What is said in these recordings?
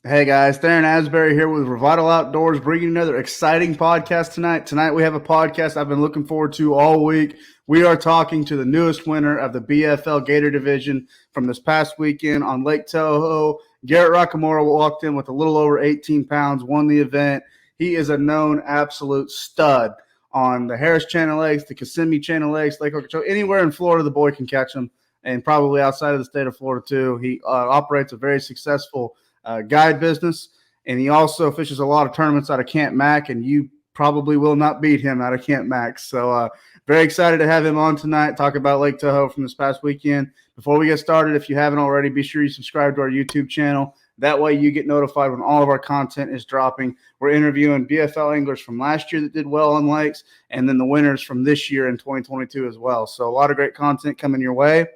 Hey guys, Theron Asbury here with Revital Outdoors, bringing another exciting podcast tonight. Tonight we have a podcast I've been looking forward to all week. We are talking to the newest winner of the BFL Gator division from this past weekend on Lake Toho. Garrett Rocamora walked in with a little over 18 pounds, won the event. He is a known absolute stud on the Harris Chain of Lakes, the Kissimmee Chain of Lakes, Lake Toho. Anywhere in Florida, the boy can catch him, and probably outside of the state of Florida too. He operates a very successful guide business, and he also fishes a lot of tournaments out of Camp Mac, and you probably will not beat him out of Camp Mac. So very excited to have him on tonight, talk about Lake Toho from this past weekend. Before we get started, if you haven't already, be sure you subscribe to our YouTube channel. That way you get notified when all of our content is dropping. We're interviewing BFL anglers from last year that did well on lakes, and then the winners from this year in 2022 as well. So a lot of great content coming your way.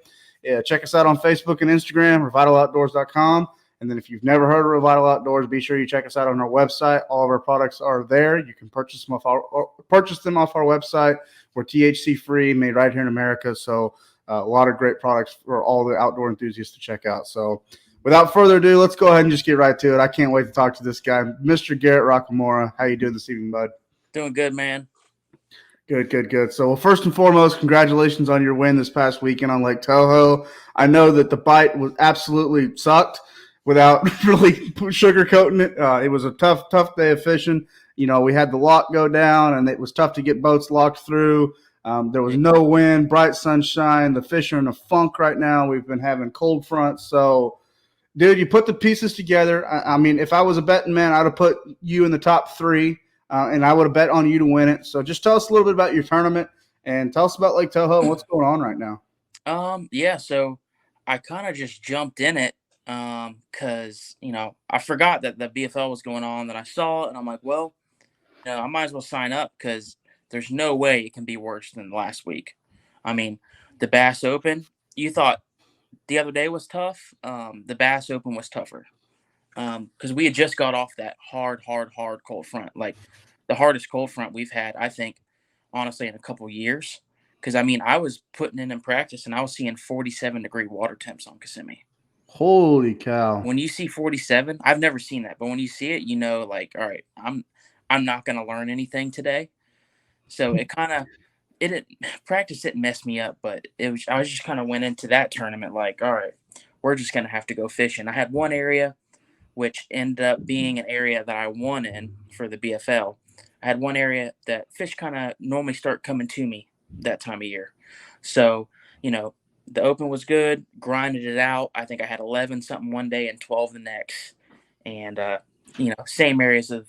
Yeah, check us out on Facebook and Instagram, revitaloutdoors.com. And then if you've never heard of Revital Outdoors, be sure you check us out on our website. All of our products are there. You can purchase them off our website. We're THC free, made right here in America. So a lot of great products for all the outdoor enthusiasts to check out. So without further ado, let's go ahead and just get right to it. I can't wait to talk to this guy, Mr. Garrett Rocamora. How you doing this evening, bud? Doing good, man. Good. So, well, first and foremost, congratulations on your win this past weekend on Lake Toho. I know that the bite was absolutely sucked without really sugarcoating it. It was a tough day of fishing. You know, we had the lock go down, and it was tough to get boats locked through. There was no wind, bright sunshine. The fish are in a funk right now. We've been having cold fronts. So, dude, you put the pieces together. I mean, if I was a betting man, I'd have put you in the top three, and I would have bet on you to win it. So just tell us a little bit about your tournament and tell us about Lake Toho and what's going on right now. Yeah, so I kind of just jumped in it because, I forgot that the BFL was going on. Then I saw it and I'm like, well, I might as well sign up because there's no way it can be worse than last week. I mean, the Bass Open, you thought the other day was tough. The Bass Open was tougher because we had just got off that hard cold front. Like the hardest cold front we've had, I think, honestly, in a couple years. Because I mean, I was putting it in practice, and I was seeing 47-degree water temps on Kissimmee. Holy cow. When you see 47, I've never seen that, but when you see it, like, all right, I'm not gonna learn anything today. So it kind of it didn't practice didn't mess me up, but I was just kind of went into that tournament like, all right, we're just gonna have to go fishing. I had one area which ended up being an area that I won in for the BFL. I had one area that fish kind of normally start coming to me that time of year. So, the open was good, grinded it out. I think I had 11 something one day and 12 the next. And, same areas of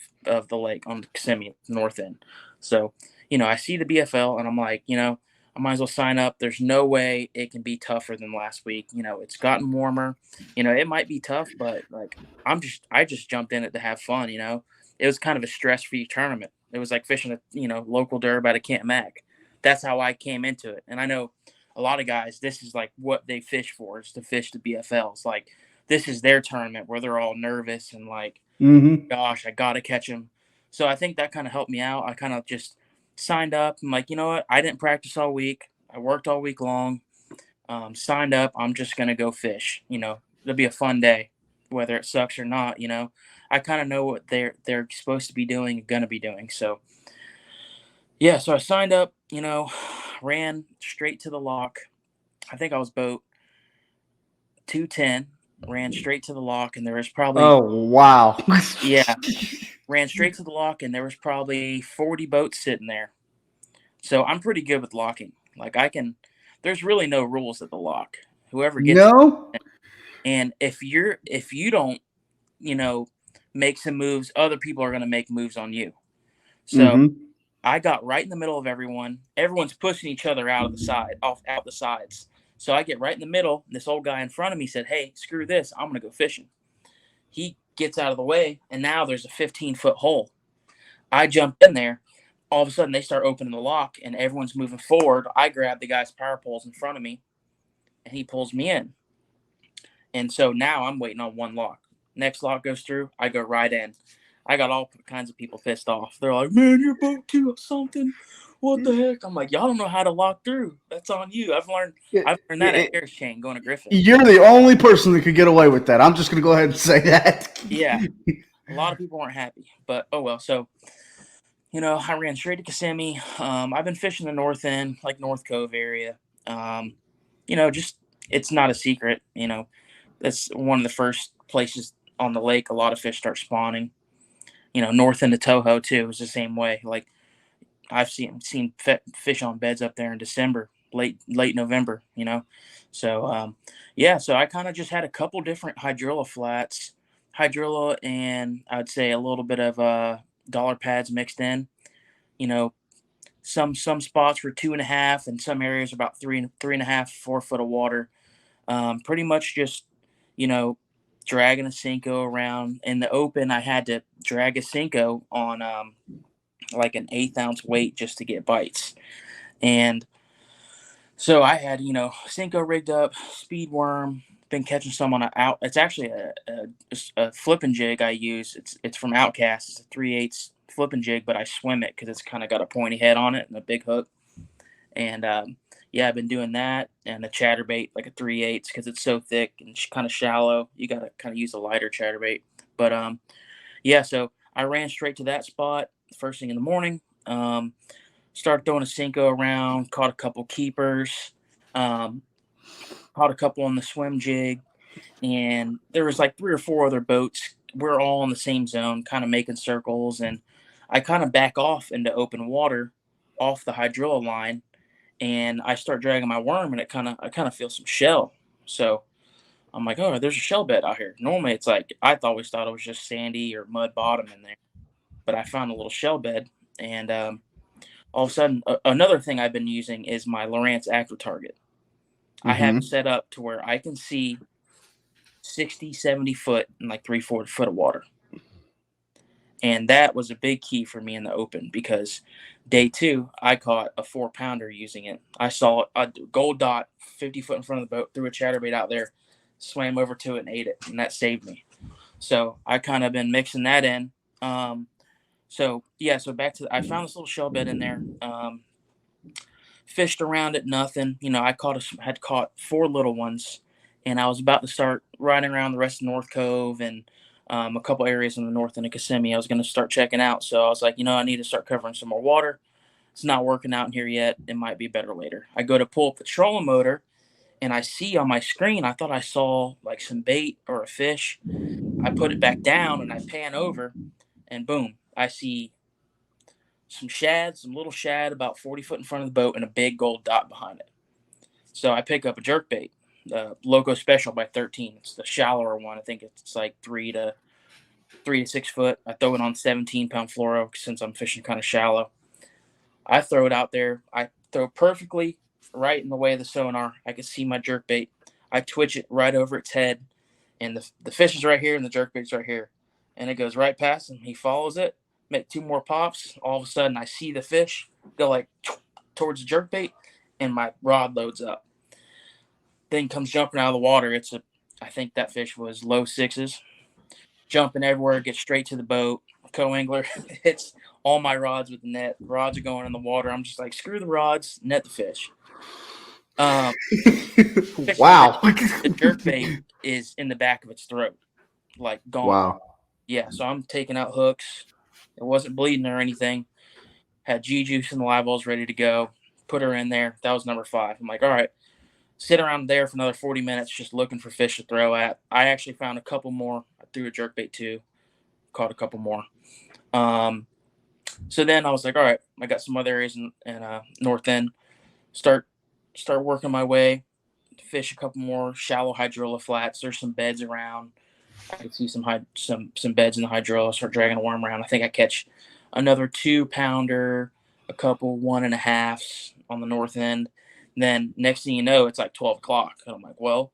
the lake on the Kissimmee north end. So, I see the BFL and I'm like, I might as well sign up. There's no way it can be tougher than last week. It's gotten warmer. It might be tough, but like I just jumped in it to have fun. It was kind of a stress-free tournament. It was like fishing a local derb out of Camp Mac. That's how I came into it. And I know a lot of guys, this is like what they fish for, is to fish the BFLs. Like this is their tournament where they're all nervous and like, Mm-hmm. gosh, I gotta catch him. So I think that kind of helped me out. I kind of just signed up. I'm like, you know what? I didn't practice all week. I worked all week long. Signed up. I'm just gonna go fish. It'll be a fun day, whether it sucks or not. I kind of know what they're supposed to be doing and gonna be doing. So yeah, so I signed up. Ran straight to the lock. I think I was boat 210. Ran straight to the lock, and there was probably Oh, wow. yeah, ran straight to the lock, and there was probably 40 boats sitting there. So I'm pretty good with locking. Like I can. There's really no rules at the lock. Whoever gets No? it, and if you don't, you know, make some moves, other people are gonna make moves on you. So Mm-hmm. I got right in the middle of everyone. Everyone's pushing each other out the sides. So I get right in the middle. This old guy in front of me said, "Hey, screw this. I'm gonna go fishing." He gets out of the way, and now there's a 15-foot hole. I jump in there. All of a sudden, they start opening the lock, and everyone's moving forward. I grab the guy's power poles in front of me, and he pulls me in. And so now I'm waiting on one lock. Next lock goes through, I go right in. I got all kinds of people pissed off. They're like, "Man, your boat too or something. what the heck? I'm like, y'all don't know how to lock through. That's on you. I've learned that at Harris Chain going to Griffin. You're the only person that could get away with that. I'm just going to go ahead and say that. Yeah. A lot of people weren't happy, but oh well. So, I ran straight to Kissimmee. I've been fishing the north end, like North Cove area. Um, just it's not a secret. That's one of the first places on the lake a lot of fish start spawning. North end of Toho too is the same way. Like I've seen fish on beds up there in December, late November. So yeah. So I kind of just had a couple different hydrilla flats, hydrilla, and I'd say a little bit of dollar pads mixed in. You know, some spots were 2.5, and some areas about 3.5, 4 foot of water. Pretty much just you know dragging a Cinco around in the open. I had to drag a Cinco on like an 1/8 ounce weight just to get bites. And so I had, Cinco rigged up, speed worm, been catching some on a out. It's actually a flipping jig I use. It's from Outcast. It's a 3/8 flipping jig, but I swim it because it's kind of got a pointy head on it and a big hook. And yeah, I've been doing that and a chatterbait, like a 3/8 because it's so thick and kind of shallow. You got to kind of use a lighter chatterbait. But yeah, so I ran straight to that spot first thing in the morning. Started throwing a Cinco around, caught a couple keepers, um, caught a couple on the swim jig, and there was like 3 or 4 other boats. We're all in the same zone, kind of making circles, and I kind of back off into open water off the hydrilla line, and I start dragging my worm, and I kind of feel some shell. So I'm like, oh, there's a shell bed out here. Normally, it's like always thought it was just sandy or mud bottom in there, but I found a little shell bed, and all of a sudden, another thing I've been using is my Lowrance Acro Target. I have it set up to where I can see 60, 70 foot and like 3/4 foot of water. And that was a big key for me in the open because day 2, I caught a 4-pounder using it. I saw a gold dot 50 foot in front of the boat, threw a chatterbait out there, swam over to it and ate it. And that saved me. So I kind of been mixing that in. So yeah, so I found this little shell bed in there. Fished around it, nothing. I had caught 4 little ones, and I was about to start riding around the rest of North Cove and a couple areas in the north end of Kissimmee. I was going to start checking out, so I was like, I need to start covering some more water. It's not working out in here yet. It might be better later. I go to pull up the trolling motor, and I see on my screen, I thought I saw like some bait or a fish. I put it back down, and I pan over, and boom, I see some little shad about 40 foot in front of the boat and a big gold dot behind it. So I pick up a jerkbait, the Loco Special by 13. It's the shallower one. I think it's like 3 to 6 foot. I throw it on 17-pound fluoro since I'm fishing kind of shallow. I throw it out there. I throw perfectly right in the way of the sonar. I can see my jerkbait. I twitch it right over its head, and the fish is right here and the jerkbait's right here. And it goes right past him. He follows it, make 2 more pops. All of a sudden, I see the fish go like towards the jerkbait, and my rod loads up. Thing comes jumping out of the water. I think that fish was low 6s, jumping everywhere, gets straight to the boat. Co-angler hits all my rods with the net. Rods are going in the water. I'm just like, screw the rods, net the fish. Wow. The jerkbait is in the back of its throat, like gone. Wow. Yeah, so I'm taking out hooks. It wasn't bleeding or anything. Had G-juice in the live wells ready to go. Put her in there. That was number 5. I'm like, all right, sit around there for another 40 minutes just looking for fish to throw at. I actually found a couple more. I threw a jerkbait too. Caught a couple more. So then I was like, all right, I got some other areas in north end. Start working my way. Fish a couple more shallow hydrilla flats. There's some beds around. I could see some beds in the hydrilla. Start dragging a worm around. I think I catch another 2-pounder, a couple 1.5s on the north end. And then next thing you know, it's like 12 o'clock. And I'm like, well,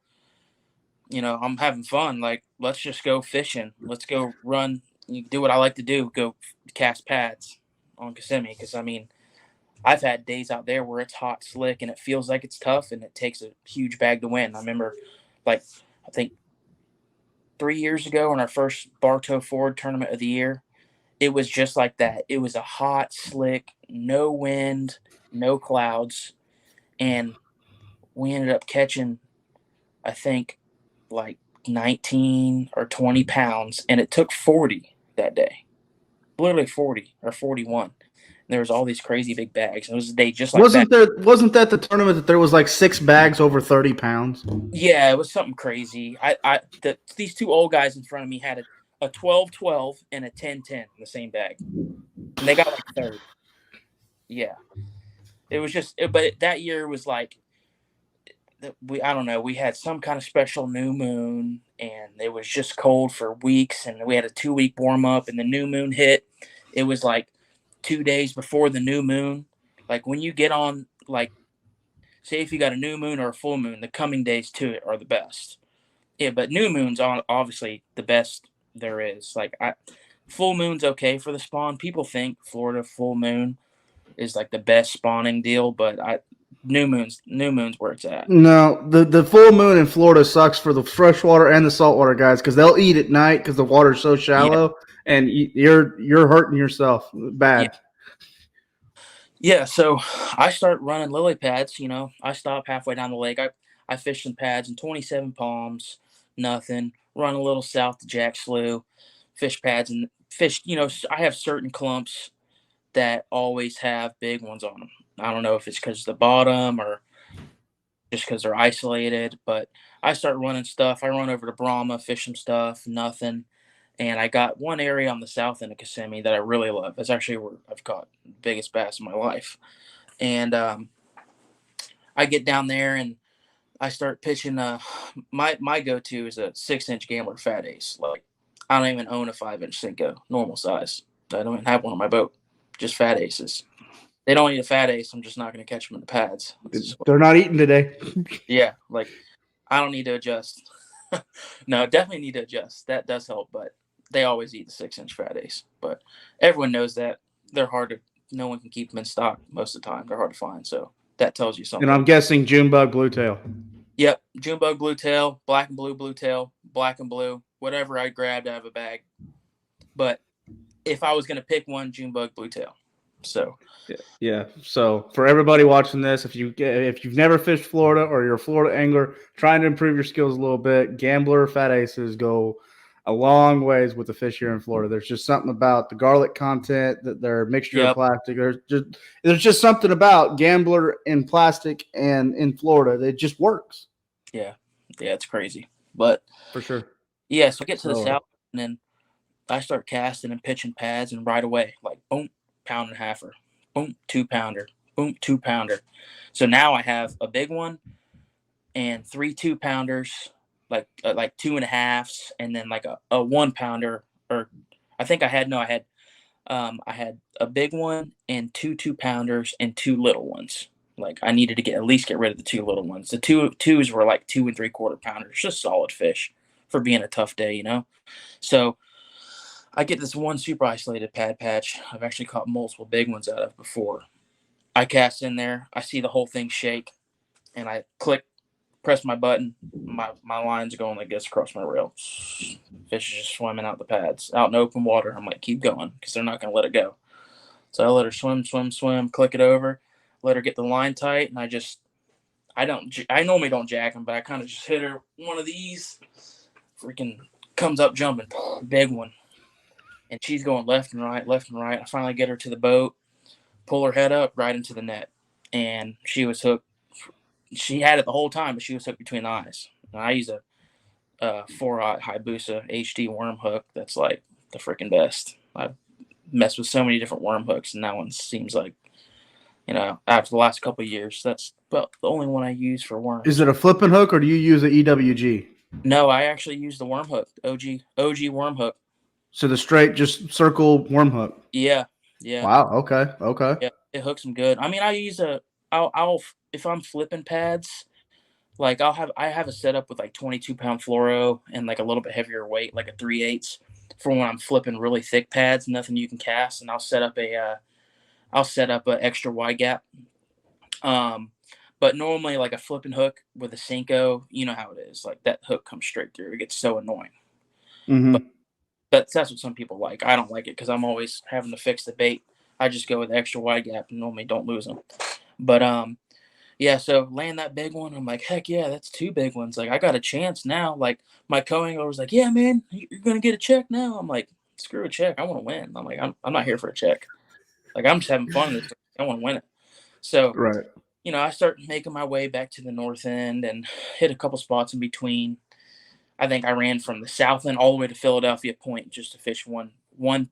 I'm having fun. Like, let's just go fishing. Let's go run. You do what I like to do. Go cast pads on Kissimmee. Because, I've had days out there where it's hot, slick, and it feels like it's tough, and it takes a huge bag to win. I remember, I think 3 years ago in our first Bartow Ford tournament of the year, it was just like that. It was a hot, slick, no wind, no clouds, and we ended up catching, I think, like 19 or 20 pounds, and it took 40 that day, literally 40 or 41. There was all these crazy big bags. It was a day just like that. Wasn't that the tournament that there was like 6 bags over 30 pounds? Yeah, it was something crazy. These two old guys in front of me had a 12-12 and a 10-10 in the same bag, and they got like third. Yeah, it was just, but that year was like, I don't know, we had some kind of special new moon, and it was just cold for weeks, and we had a 2-week warm up, and the new moon hit. It was like 2 days before the new moon. Like when you get on, like, say if you got a new moon or a full moon, the coming days to it are the best. Yeah, but new moon's obviously the best there is. Like, full moon's okay for the spawn. People think Florida full moon is like the best spawning deal, but new moon's where it's at. No, the full moon in Florida sucks for the freshwater and the saltwater guys because they'll eat at night because the water's so Yeah, shallow, and you're hurting yourself yeah, bad. yeah. So I start running lily pads. I stop halfway down the lake. I fish some pads in 27 palms, nothing. Run a little south to Jack Slough, fish pads and fish. I have certain clumps that always have big ones on them. I don't know if it's because of the bottom or just because they're isolated, but I start running stuff. I run over to Brahma, fish some stuff, nothing. And I got one area on the south end of Kissimmee that I really love. It's actually where I've caught the biggest bass in my life. And I get down there and I start pitching. My go to is a 6-inch Gambler Fat Ace. Like, I don't even own a 5-inch Cinco, normal size. I don't even have one on my boat. Just Fat Aces. They don't eat a Fat Ace. I'm just not going to catch them in the pads. They're not eating today. Yeah, like, I don't need to adjust. No, definitely need to adjust. That does help, but they always eat the 6-inch Fat Ace. But everyone knows that they're hard to. No one can keep them in stock most of the time. They're hard to find. So that tells you And something. I'm guessing Junebug bluetail. Yep, Junebug bluetail, black and blue bluetail, black and blue, whatever I grabbed out of a bag. But if I was going to pick one, Junebug bluetail. So Yeah. So for everybody watching this, if you've never fished Florida or you're a Florida angler trying to improve your skills a little bit, Gambler Fat Aces go a long ways with the fish here in Florida. There's just something about the garlic content, that they're a mixture of yep, plastic. There's just something about Gambler in plastic and in Florida that just works yeah, it's crazy. But for sure. yeah, so I get to the So south and then I start casting and pitching pads, and right away, like, boom, pound and a halfer, boom, 2-pounder, boom, 2-pounder. So now I have a big one and 3 2-pounders, like 2.5s, and then like a 1-pounder. Or I think I had no, I had a big one and 2 2-pounders and 2 little ones. Like, I needed to at least get rid of the 2 little ones. The twos were like 2 3/4 pounders, just solid fish for being a tough day. So I get this one super isolated pad patch I've actually caught multiple big ones out of before. I cast in there, I see the whole thing shake, and I press my button. My line's going like this across my reel. Fish is just swimming out the pads, out in open water. I'm like, keep going, because they're not going to let it go. So I let her swim, swim, swim, click it over, let her get the line tight, and I normally don't jack them, but I kind of just hit her one of these. Freaking comes up jumping, big one. And she's going left and right, left and right. I finally get her to the boat, pull her head up right into the net, and she was hooked. She had it the whole time, but she was hooked between the eyes. And I use a 4-aught Hayabusa HD worm hook that's like the freaking best. I've messed with so many different worm hooks, and that one seems like, after the last couple of years, that's about the only one I use for is worms. it a flipping hook or do you use a EWG? No, I actually use the worm hook, OG worm hook. So the straight just circle worm hook. Yeah, yeah. Wow. Okay. Okay. Yeah, it hooks them good. I mean, I'll if I'm flipping pads, like, I have a setup with like 22-pound fluoro and like a little bit heavier weight, like a 3/8, for when I'm flipping really thick pads, nothing you can cast, and I'll set up a extra wide gap. Um, but normally, like, a flipping hook with a Cinco, you know how it is. Like, that hook comes straight through. It gets so annoying. But Mm-hmm. But that's what some people like. I don't like it because I'm always having to fix the bait. I just go with the extra wide gap and normally don't lose them. But yeah, so land that big one. I'm like, heck yeah, that's 2 big ones. Like I got a chance now. Like my co-angler was like, yeah, man, you're gonna get a check now. I'm like, screw a check. I want to win. I'm like, I'm not here for a check. Like I'm just having fun in this. I want to win it. So Right. I start making my way back to the north end and hit a couple spots in between. I think I ran from the south end all the way to Philadelphia Point just to fish one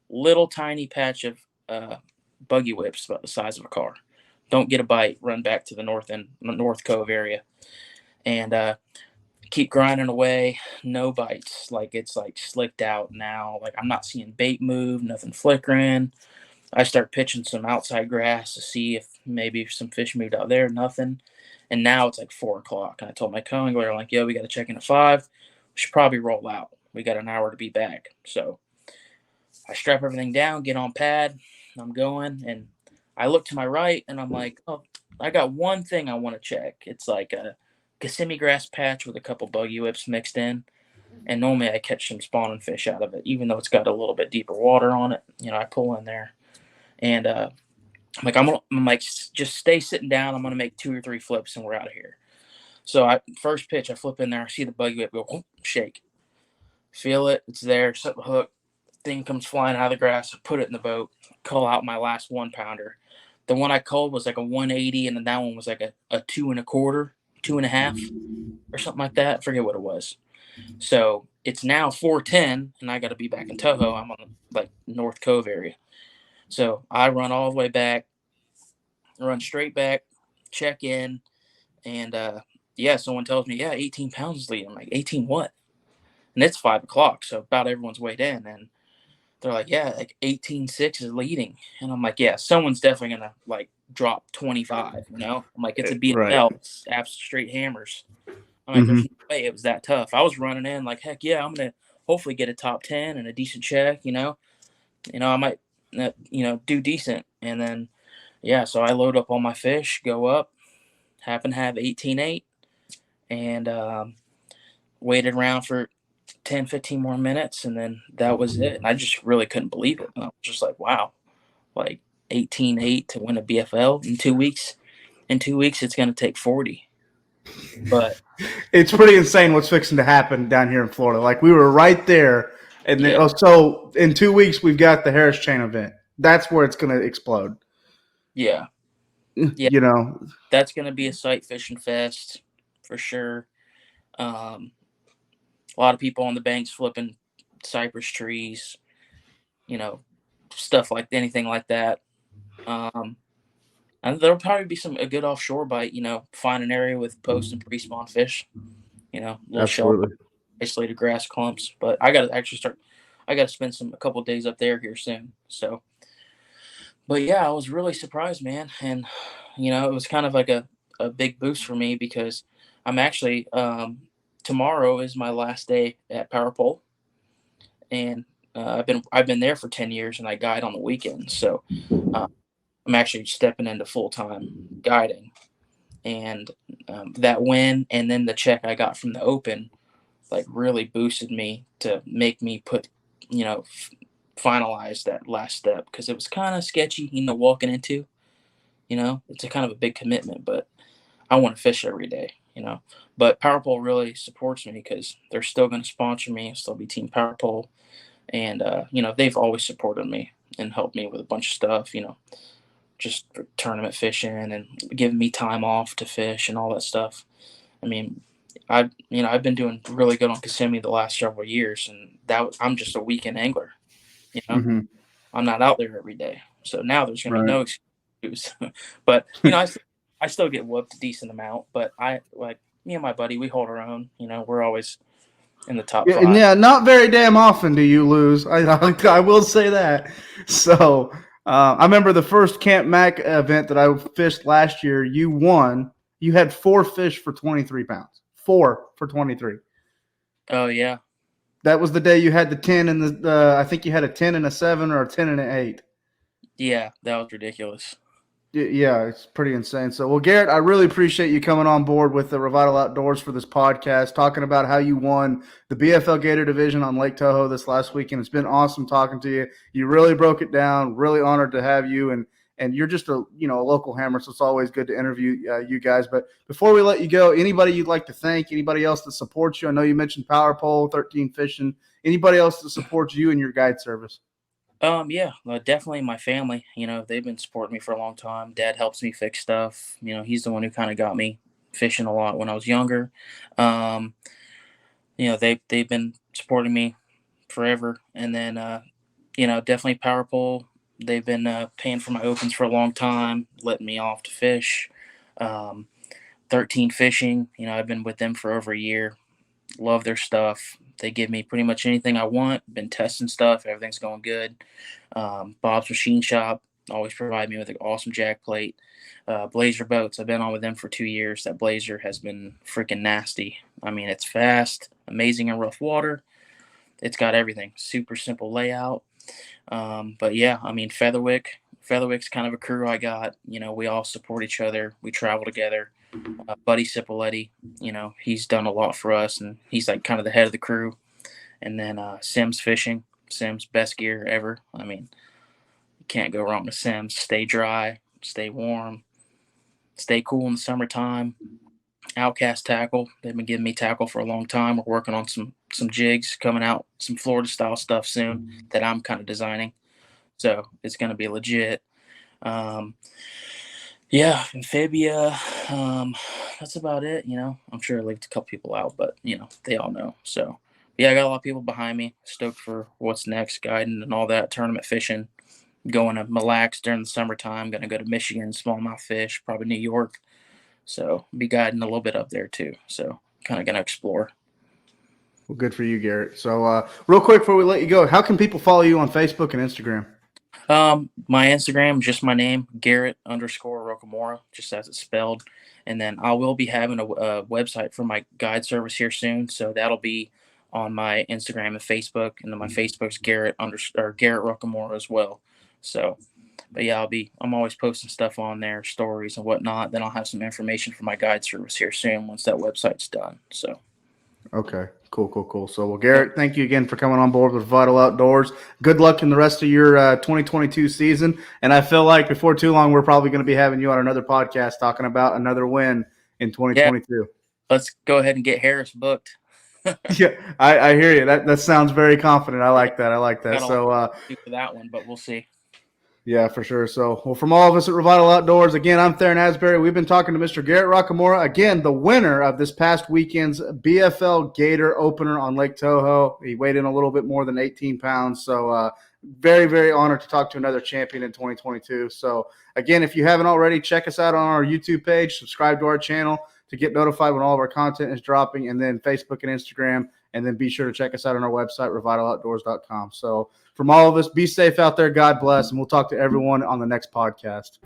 little tiny patch of buggy whips about the size of a car. Don't get a bite. Run back to the north end, North Cove area, and keep grinding away. No bites. Like it's like slicked out now. Like I'm not seeing bait move. Nothing flickering. I start pitching some outside grass to see if maybe some fish moved out there. Nothing. And now it's like 4 o'clock. And I told my co-angler, like, yo, we got to check in at 5. We should probably roll out. We got an hour to be back. So I strap everything down, get on pad. I'm going. And I look to my right and I'm like, oh, I got one thing I want to check. It's like a Kissimmee grass patch with a couple buggy whips mixed in. And normally I catch some spawning fish out of it, even though it's got a little bit deeper water on it. I pull in there. And I'm like, just stay sitting down. I'm gonna make 2 or 3 flips, and we're out of here. So first pitch, I flip in there. I see the buggy whip go, oh, shake, feel it. It's there. Set the hook. Thing comes flying out of the grass. I put it in the boat. Call out my last 1-pounder. The one I called was like a 180, and then that one was like a 2 1/4, 2.5, or something like that. I forget what it was. So it's now 4:10, and I got to be back in Toho. I'm on like North Cove area. So I run all the way back, run straight back, check in, and yeah, someone tells me, yeah, 18 pounds is leading. I'm like, 18 what? And it's 5 o'clock, so about everyone's weighed in, and they're like, yeah, like 18.6 is leading, and I'm like, yeah, someone's definitely gonna like drop 25. I'm like, it's a Right. BFL, it's absolute straight hammers. I'm like, Mm-hmm. there's no way it was that tough. I was running in like, heck yeah, I'm gonna hopefully get a top 10 and a decent check. I might, do decent, and then yeah, so I load up all my fish, go up, happen to have 18.8, and waited around for 10, 15 more minutes, and then that was it. And I just really couldn't believe it. I was just like, wow, like 18.8 to win a BFL in 2 weeks. In 2 weeks, it's going to take 40. But It's pretty insane what's fixing to happen down here in Florida. Like we were right there, and then yeah, so in 2 weeks we've got the Harris Chain event. That's where it's going to explode. yeah, yeah, You know, that's going to be a sight fishing fest for sure. Um, a lot of people on the banks flipping cypress trees, you know, stuff like anything like that. Um, And there'll probably be a good offshore bite, find an area with post and pre-spawn fish, little shelter, absolutely. isolated grass clumps. But I got to actually I got to spend a couple of days up there here soon. So, but yeah, I was really surprised, man. And, it was kind of like a big boost for me because I'm actually, tomorrow is my last day at Power Pole. And I've been there for 10 years and I guide on the weekends. So uh, I'm actually stepping into full-time guiding. And that win and then the check I got from the Open like really boosted me to make me finalize that last step because it was kind of sketchy, walking into. It's a kind of a big commitment, but I want to fish every day. But Powerpole really supports me because they're still going to sponsor me, still be Team Powerpole, and they've always supported me and helped me with a bunch of stuff. Just for tournament fishing and giving me time off to fish and all that stuff. I mean, I've been doing really good on Kissimmee the last several years, and I'm just a weekend angler. You know, Mm-hmm. I'm not out there every day, so now there's gonna be Right. no excuse. But I still get whooped a decent amount. But I like me and my buddy, we hold our own. We're always in the top Yeah, and 5. yeah, not very damn often do you lose. I will say that. So I remember the first Camp Mac event that I fished last year. You won. You had 4 fish for 23 pounds. 4 for 23. Oh yeah, That was the day you had the 10 and I think you had a 10 and a 7 or a 10 and an 8. yeah, that was ridiculous. Yeah, it's pretty insane. So, well, Garrett, I really appreciate you coming on board with the Revital Outdoors for this podcast, talking about how you won the BFL Gator division on Lake Toho this last weekend. It's been awesome talking to you. You really broke it down. Really honored to have you, and you're just a local hammer, so it's always good to interview you guys. But before we let you go, anybody you'd like to thank? Anybody else that supports you? I know you mentioned Power Pole, 13 Fishing. Anybody else that supports you and your guide service? Yeah, definitely my family. They've been supporting me for a long time. Dad helps me fix stuff. He's the one who kind of got me fishing a lot when I was younger. Um, they've been supporting me forever. And then definitely Power Pole. They've been paying for my opens for a long time, letting me off to fish. Um, 13 Fishing. I've been with them for over a year. Love their stuff. They give me pretty much anything I want. Been testing stuff. Everything's going good. Bob's Machine Shop always provide me with an awesome jack plate. Blazer boats. I've been on with them for 2 years. That Blazer has been freaking nasty. I mean, it's fast, amazing in rough water. It's got everything. Super simple layout. But yeah, I mean, Featherwick's kind of a crew I got. We all support each other. We travel together. Buddy Cipoletti, he's done a lot for us, and he's like kind of the head of the crew. And then Sims Fishing. Sims, best gear ever. I mean, you can't go wrong with Sims. Stay dry, stay warm, stay cool in the summertime. Outcast Tackle. They've been giving me tackle for a long time. We're working on some jigs coming out, some Florida style stuff soon that I'm kind of designing. So it's going to be legit. Yeah, Amphibia. That's about it. I'm sure I left a couple people out, but they all know. So yeah, I got a lot of people behind me. Stoked for what's next, guiding and all that. Tournament fishing, going to Mille Lacs during the summertime. Going to go to Michigan, smallmouth fish, probably New York. So be guiding a little bit up there too. So kind of going to explore. Well, good for you, Garrett. So, real quick before we let you go, how can people follow you on Facebook and Instagram? My Instagram, just my name, Garrett_Rocamora, just as it's spelled. And then I will be having a website for my guide service here soon. So that'll be on my Instagram and Facebook. And then my Facebook's Garrett Rocamora as well. So, but yeah, I'm always posting stuff on there, stories and whatnot. Then I'll have some information for my guide service here soon once that website's done. So. Okay, cool. So, well, Garrett, thank you again for coming on board with Vital Outdoors. Good luck in the rest of your 2022 season. And I feel like before too long, we're probably going to be having you on another podcast talking about another win in 2022. Yeah, let's go ahead and get Harris booked. Yeah, I hear you. That sounds very confident. I like that. So, for that one, but we'll see. Yeah, for sure. So, well, from all of us at Revital Outdoors, again, I'm Theron Asbury. We've been talking to Mr. Garrett Rocamora, again, the winner of this past weekend's BFL Gator opener on Lake Toho. He weighed in a little bit more than 18 pounds. So, very, very honored to talk to another champion in 2022. So, again, if you haven't already, check us out on our YouTube page, subscribe to our channel to get notified when all of our content is dropping, and then Facebook and Instagram. And then be sure to check us out on our website, revitaloutdoors.com. So from all of us, be safe out there. God bless. And we'll talk to everyone on the next podcast.